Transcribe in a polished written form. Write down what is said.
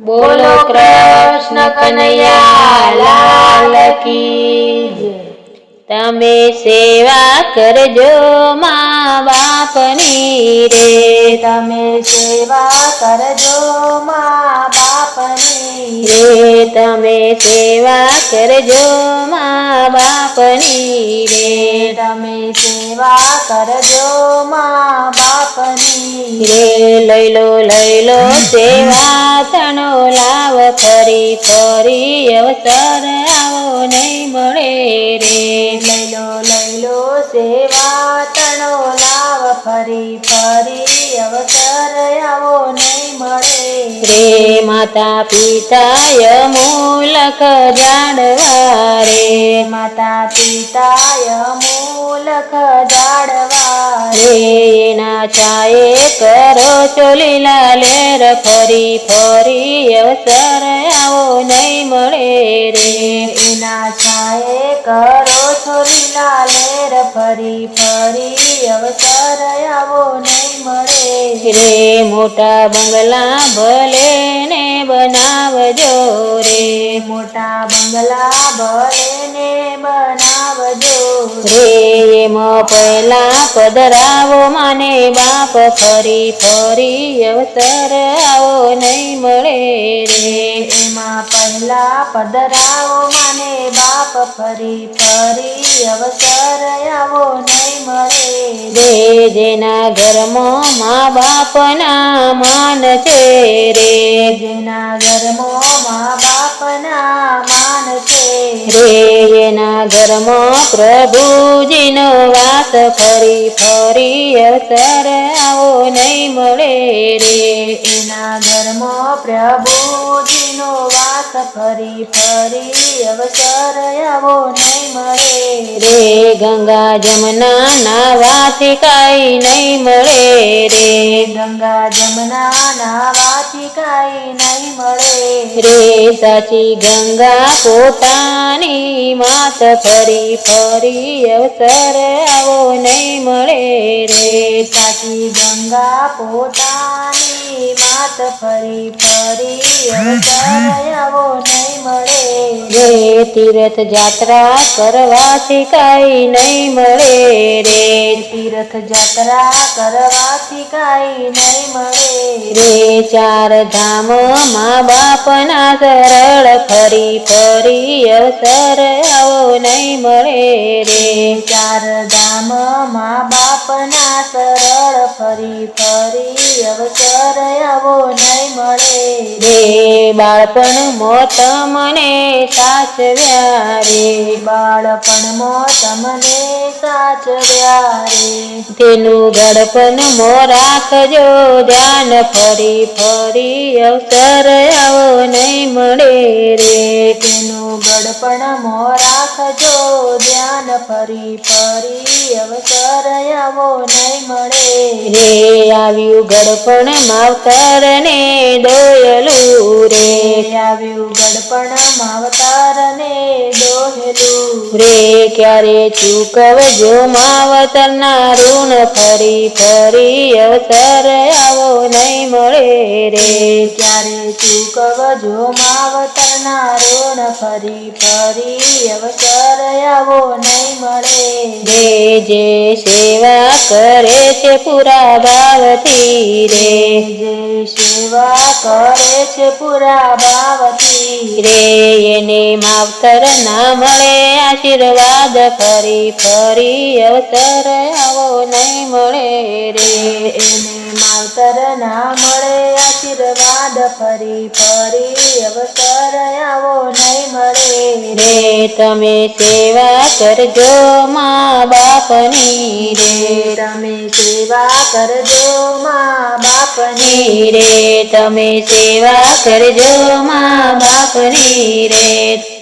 બોલો કૃષ્ણ કનૈયા લાલ કી જય। તમે સેવા કરજો મા બાપની રે, તમે સેવા કરજો મા બાપની રે તમે સેવા કરજો મા બાપની રે, તમે સેવા કરજો મા બાપની રે લઈ લો સેવા તણો લાવ, ફરી ફરી અવસર આવો નહીં મળે રે, લઈ લો સેવા તણો લાવ, ફરી ફરી અવસર આવો નહીં મળે રે માતા પિતાય મૂલક જાણવા રે, માતા પિતાય મૂલક જાળવા રે એના છાયે કરો છો લીલા લેર, ફરી ફરી અવસર આવો નહીં મળે રે, એના છાયે કરો છો લીલા લેર, ફરી ફરી અવસર આવો નહીં મળે રે મોટા બંગલા ભલે ને બનાવજો રે, મોટા બંગલા ભલે ને બનાવજો રે એમાં પહેલા પધરાવો માને બાપ, ફરી ફરી અવસર આવો નહીં મળે રે, એમાં પહેલા પધરાવો માને બાપ, ફરી ફરી અવસર આવો નહીં મળે રે જેના ઘરમાં મા બાપના માન છે રે, જેના ઘરમાં મા બાપના માન છે રે એના ઘરમાં પ્રભુજીનો વાસ, ફરી ફરી અવસર આવો નહીં મળે રે, એના ઘરમાં પ્રભુજીનો વાસ, ફરી ફરી અવસર આવો નહીં મળે રે ગંગા જમના નાવાથી કાંઈ નહીં મળે રે, ગંગા જમના નાવાથી કાંઈ નહીં મળે રે સાચી ગંગા પોતાની માત, ફરી ફરી અવસર આવો નહીં મળે રે, સાચી ગંગા પોતાની માત, ફરી ફરી અવસર આવો નહીં મળે રે તીર્થ જાત્રા કરવાથી કાંઈ નહીં મળે રે, તીર્થ જાત્રા કરવાથી કાંઈ નહીં મળે રે ચાર ધામ મા બાપના સરળ, ફરી ફરી અવસર આવો નહીં મળે રે, ચાર ધામ મા બાપના સરળ, ફરી ફરી અવસર આવો નહીં મળે રે બાળપણમાં તમને સાચવ્યા રે, બાળપણમાં તમને સાચવ્યા રે તેનું ગળપણમાં રાખજો ધ્યાન, ફરી ફરી અવસર આવો નહીં મળે રે, તેનું ગળપણમાં રાખજો ધ્યાન, ફરી ફરી અવસર આવો નહીં મળે રે આવ્યું ગળપણ માવતર ને દોયલું રે, આવ્યું ગળપણ માવતર ને દોહેલું રે ક્યારે ચૂકવજો માવતરના ઋણ, ફરી ફરી અવસર આવો નહીં મળે રે, ક્યારે ચૂકવજો માવતરના ઋણ, ફરી ફરી અવસર આવો નહીં મળે રે જે સેવા કરે છે પૂરા ભાવથી રે, જે સેવા કરે છે પૂરા ભાવથી રે એને માવતર ના મળે આશીર્વાદ, ફરી ફરી અવસર આવો નહીં મળે રે, એને માવતર ના મળે આશીર્વાદ, ફરી ફરી અવસર આવો નહીં મળે રે તમે સેવા કરજો મા બાપની રે, તમે સેવા કરજો મા બાપની રે તમે સેવા કરજો મા બાપની રે।